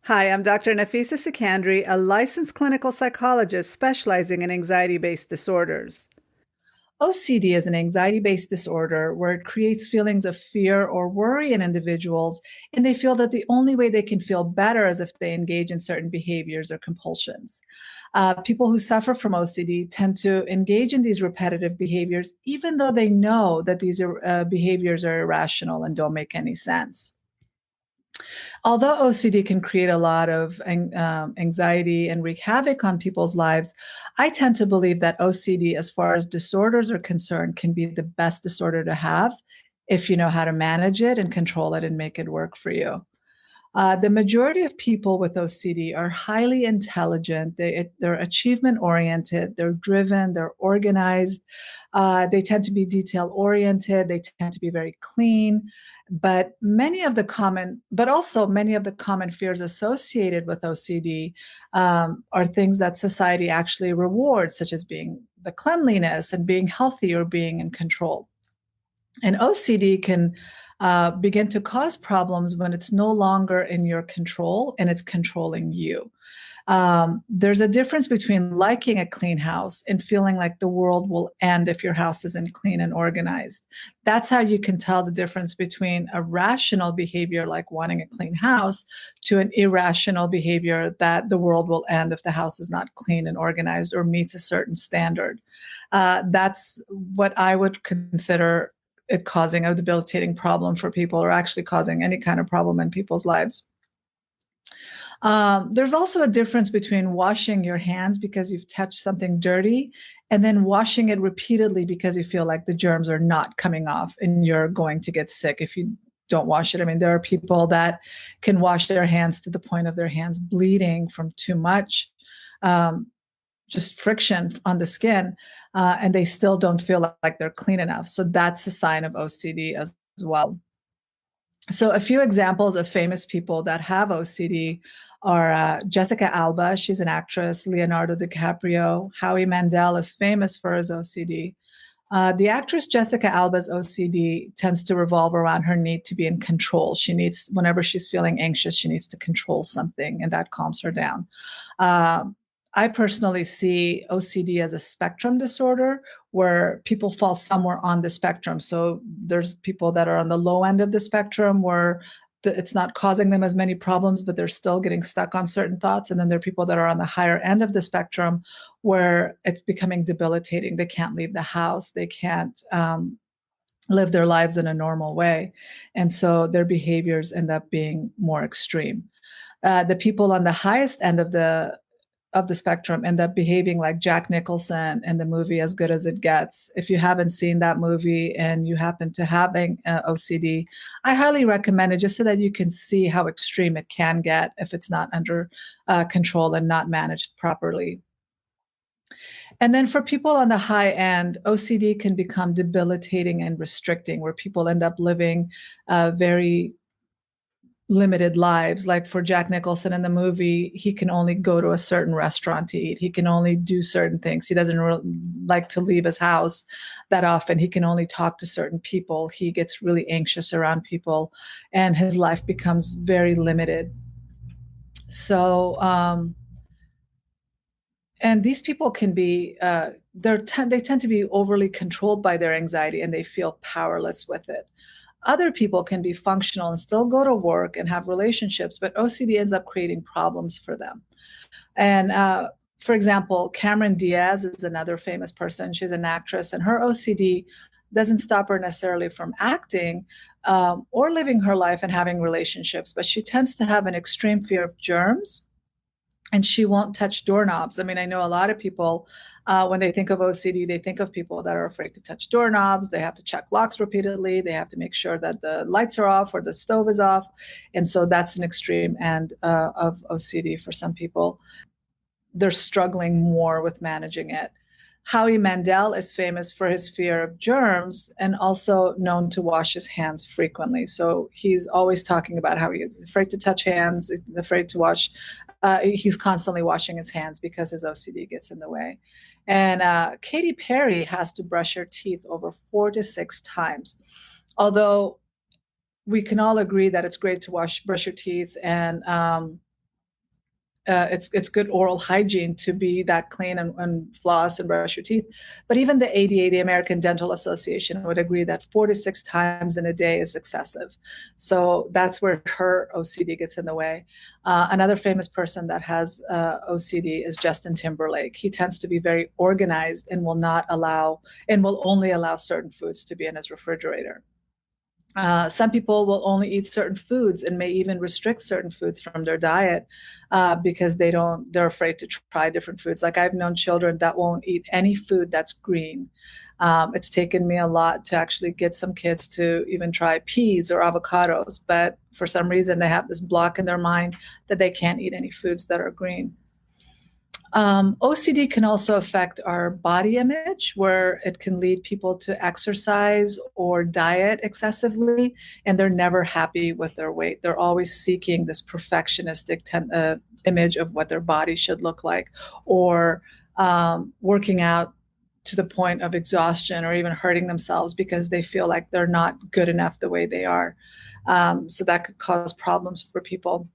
Hi, I'm Dr. Nafisa Sekandari, a licensed clinical psychologist specializing in anxiety-based disorders. OCD is an anxiety based disorder where it creates feelings of fear or worry in individuals, and they feel that the only way they can feel better is if they engage in certain behaviors or compulsions. People who suffer from OCD tend to engage in these repetitive behaviors, even though they know that these behaviors are irrational and don't make any sense. Although OCD can create a lot of anxiety and wreak havoc on people's lives, I tend to believe that OCD, as far as disorders are concerned, can be the best disorder to have if you know how to manage it and control it and make it work for you. The majority of people with OCD are highly intelligent. They're achievement oriented, they're driven, they're organized. They tend to be detail oriented, they tend to be very clean. But also many of the common fears associated with OCD are things that society actually rewards, such as being the cleanliness and being healthy or being in control. And OCD can begin to cause problems when it's no longer in your control and it's controlling you. There's a difference between liking a clean house and feeling like the world will end if your house isn't clean and organized. That's how you can tell the difference between a rational behavior like wanting a clean house to an irrational behavior that the world will end if the house is not clean and organized or meets a certain standard. That's what I would consider it causing a debilitating problem for people, or actually causing any kind of problem in people's lives. There's also a difference between washing your hands because you've touched something dirty and then washing it repeatedly because you feel like the germs are not coming off and you're going to get sick if you don't wash it. I mean, there are people that can wash their hands to the point of their hands bleeding from too much. Just friction on the skin, and they still don't feel like they're clean enough. So that's a sign of OCD as well. So a few examples of famous people that have OCD are Jessica Alba. She's an actress. Leonardo DiCaprio. Howie Mandel is famous for his OCD. The actress Jessica Alba's OCD tends to revolve around her need to be in control. Whenever she's feeling anxious, she needs to control something, and that calms her down. Uh, I personally see OCD as a spectrum disorder where people fall somewhere on the spectrum. So there's people that are on the low end of the spectrum where it's not causing them as many problems, but they're still getting stuck on certain thoughts. And then there are people that are on the higher end of the spectrum where it's becoming debilitating. They can't leave the house. They can't live their lives in a normal way. And so their behaviors end up being more extreme. The people on the highest end of the spectrum end up behaving like Jack Nicholson in the movie As Good as It Gets. If you haven't seen that movie and you happen to have OCD, I highly recommend it just so that you can see how extreme it can get if it's not under control and not managed properly. And then for people on the high end, OCD can become debilitating and restricting, where people end up living very limited lives. Like for Jack Nicholson in the movie, he can only go to a certain restaurant to eat. He can only do certain things. He doesn't like to leave his house that often. He can only talk to certain people. He gets really anxious around people, and his life becomes very limited. So, and these people can be they tend to be overly controlled by their anxiety, and they feel powerless with it. Other people can be functional and still go to work and have relationships, but OCD ends up creating problems for them. And for example, Cameron Diaz is another famous person. She's an actress, and her OCD doesn't stop her necessarily from acting or living her life and having relationships, but she tends to have an extreme fear of germs, and she won't touch doorknobs. I mean, I know a lot of people, when they think of OCD, they think of people that are afraid to touch doorknobs. They have to check locks repeatedly. They have to make sure that the lights are off or the stove is off. And so that's an extreme end of OCD for some people. They're struggling more with managing it. Howie Mandel is famous for his fear of germs and also known to wash his hands frequently. So he's always talking about how he is afraid to touch hands, afraid to wash. He's constantly washing his hands because his OCD gets in the way. And Katy Perry has to brush her teeth over 4 to 6 times. Although we can all agree that it's great to brush your teeth, and it's good oral hygiene to be that clean and floss and brush your teeth. But even the ADA, the American Dental Association, would agree that 4 to 6 times in a day is excessive. So that's where her OCD gets in the way. Another famous person that has OCD is Justin Timberlake. He tends to be very organized and will only allow certain foods to be in his refrigerator. Some people will only eat certain foods and may even restrict certain foods from their diet because they're afraid to try different foods. Like I've known children that won't eat any food that's green. It's taken me a lot to actually get some kids to even try peas or avocados, but for some reason they have this block in their mind that they can't eat any foods that are green. OCD can also affect our body image, where it can lead people to exercise or diet excessively, and they're never happy with their weight. They're always seeking this perfectionistic image of what their body should look like, or working out to the point of exhaustion or even hurting themselves because they feel like they're not good enough the way they are. So that could cause problems for people.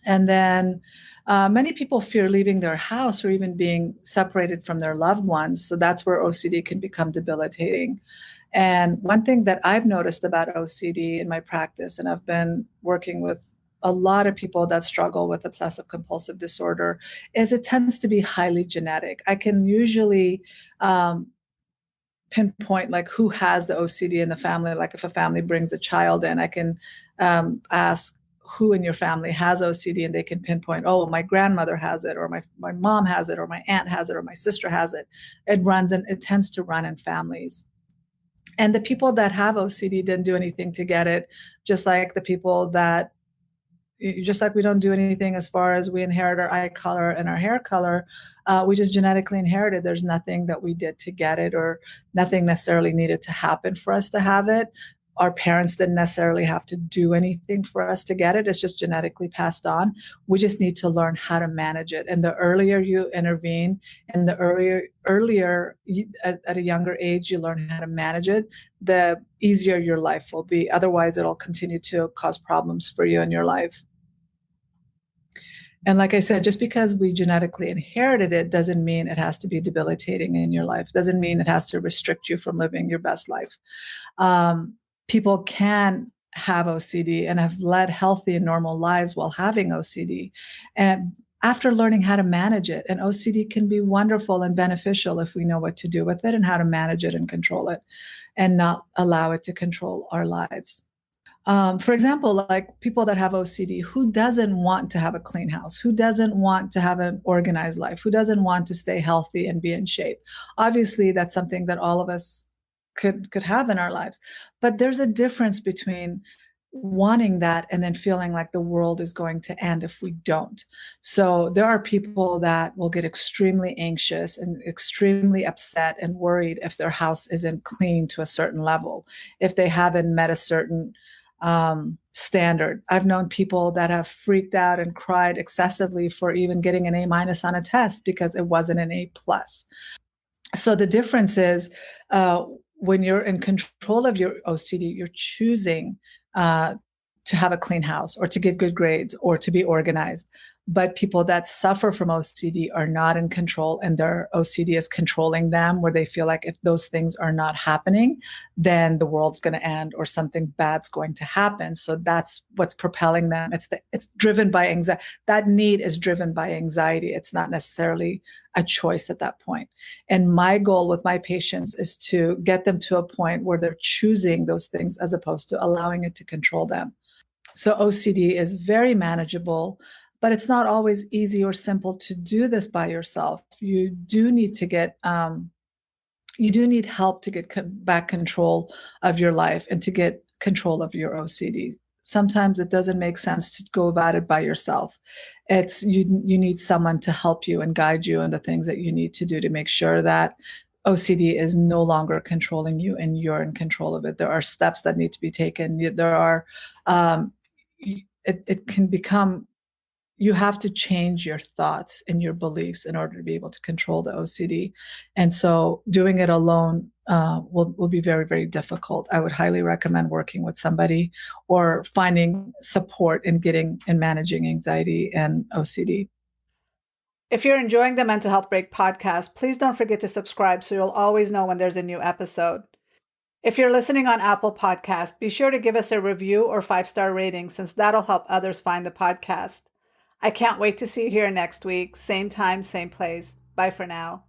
And then many people fear leaving their house or even being separated from their loved ones. So that's where OCD can become debilitating. And one thing that I've noticed about OCD in my practice, and I've been working with a lot of people that struggle with obsessive compulsive disorder, is it tends to be highly genetic. I can usually pinpoint like who has the OCD in the family. Like if a family brings a child in, I can ask who in your family has OCD, and they can pinpoint, oh, my grandmother has it, or my mom has it, or my aunt has it, or my sister has it. It tends to run in families. And the people that have OCD didn't do anything to get it, just like the people that just like we don't do anything as far as we inherit our eye color and our hair color, we just genetically inherited. There's nothing that we did to get it, or nothing necessarily needed to happen for us to have it. Our parents didn't necessarily have to do anything for us to get it. It's just genetically passed on. We just need to learn how to manage it. And the earlier you intervene, and the earlier at a younger age, you learn how to manage it, the easier your life will be. Otherwise, it'll continue to cause problems for you in your life. And like I said, just because we genetically inherited it doesn't mean it has to be debilitating in your life. Doesn't mean it has to restrict you from living your best life. People can have OCD and have led healthy and normal lives while having OCD. And after learning how to manage it, and OCD can be wonderful and beneficial if we know what to do with it and how to manage it and control it, and not allow it to control our lives. For example, like people that have OCD, who doesn't want to have a clean house? Who doesn't want to have an organized life? Who doesn't want to stay healthy and be in shape? Obviously, that's something that all of us could have in our lives. But there's a difference between wanting that and then feeling like the world is going to end if we don't. So there are people that will get extremely anxious and extremely upset and worried if their house isn't clean to a certain level, if they haven't met a certain standard. I've known people that have freaked out and cried excessively for even getting an A- on a test because it wasn't an A+. So the difference is when you're in control of your OCD, you're choosing to have a clean house or to get good grades or to be organized. But people that suffer from OCD are not in control, and their OCD is controlling them, where they feel like if those things are not happening, then the world's going to end or something bad's going to happen. So that's what's propelling them. It's driven by anxiety. That need is driven by anxiety. It's not necessarily a choice at that point. And my goal with my patients is to get them to a point where they're choosing those things as opposed to allowing it to control them. So OCD is very manageable, but it's not always easy or simple to do this by yourself. You do need to get you do need help to get back control of your life and to get control of your OCD. Sometimes it doesn't make sense to go about it by yourself. It's you need someone to help you and guide you in the things that you need to do to make sure that OCD is no longer controlling you and you're in control of it. There are steps that need to be taken. There are it can become, you have to change your thoughts and your beliefs in order to be able to control the OCD. And so doing it alone will be very, very difficult. I would highly recommend working with somebody or finding support in getting and managing anxiety and OCD. If you're enjoying the Mental Health Break podcast, please don't forget to subscribe so you'll always know when there's a new episode. If you're listening on Apple Podcast, be sure to give us a review or 5-star rating since that'll help others find the podcast. I can't wait to see you here next week. Same time, same place. Bye for now.